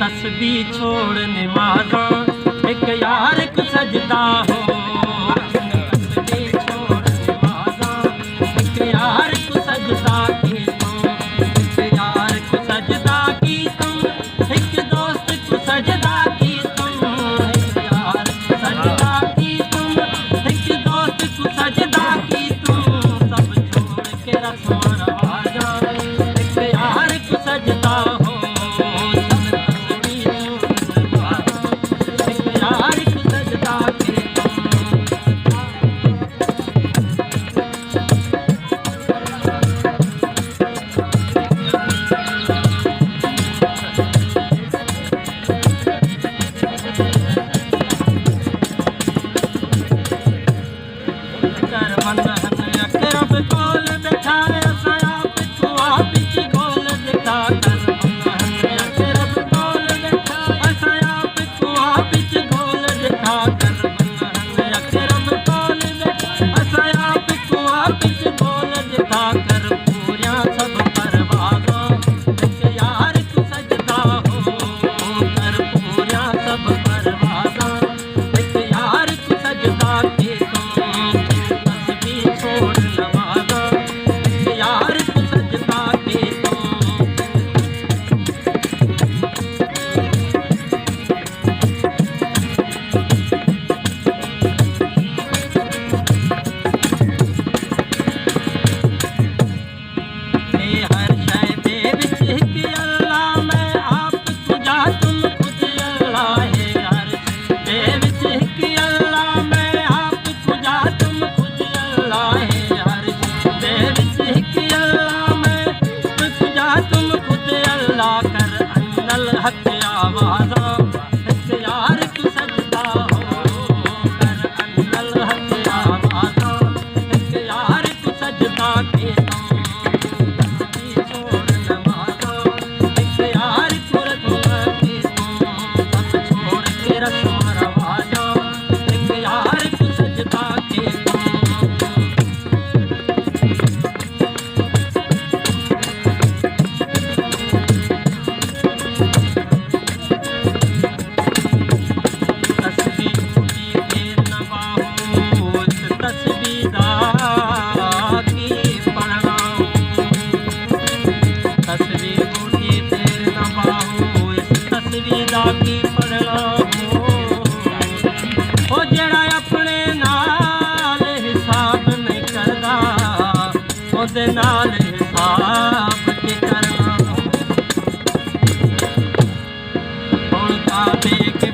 तस्बीह छोड़ नमाज़ा एक यार को सजदा हो। तस्बीह छोड़ नमाज़ा एक यार को सजदा की तुम, एक यार को सजदा की तुम, एक दोस्त को सजदा की तुम, एक यार को सजदा की तुम, एक दोस्त को सजदा की तुम। सब छोड़ के रस्म रवाजा एक यार को सजदा हो। नाल हिसाब के करना हुण का देख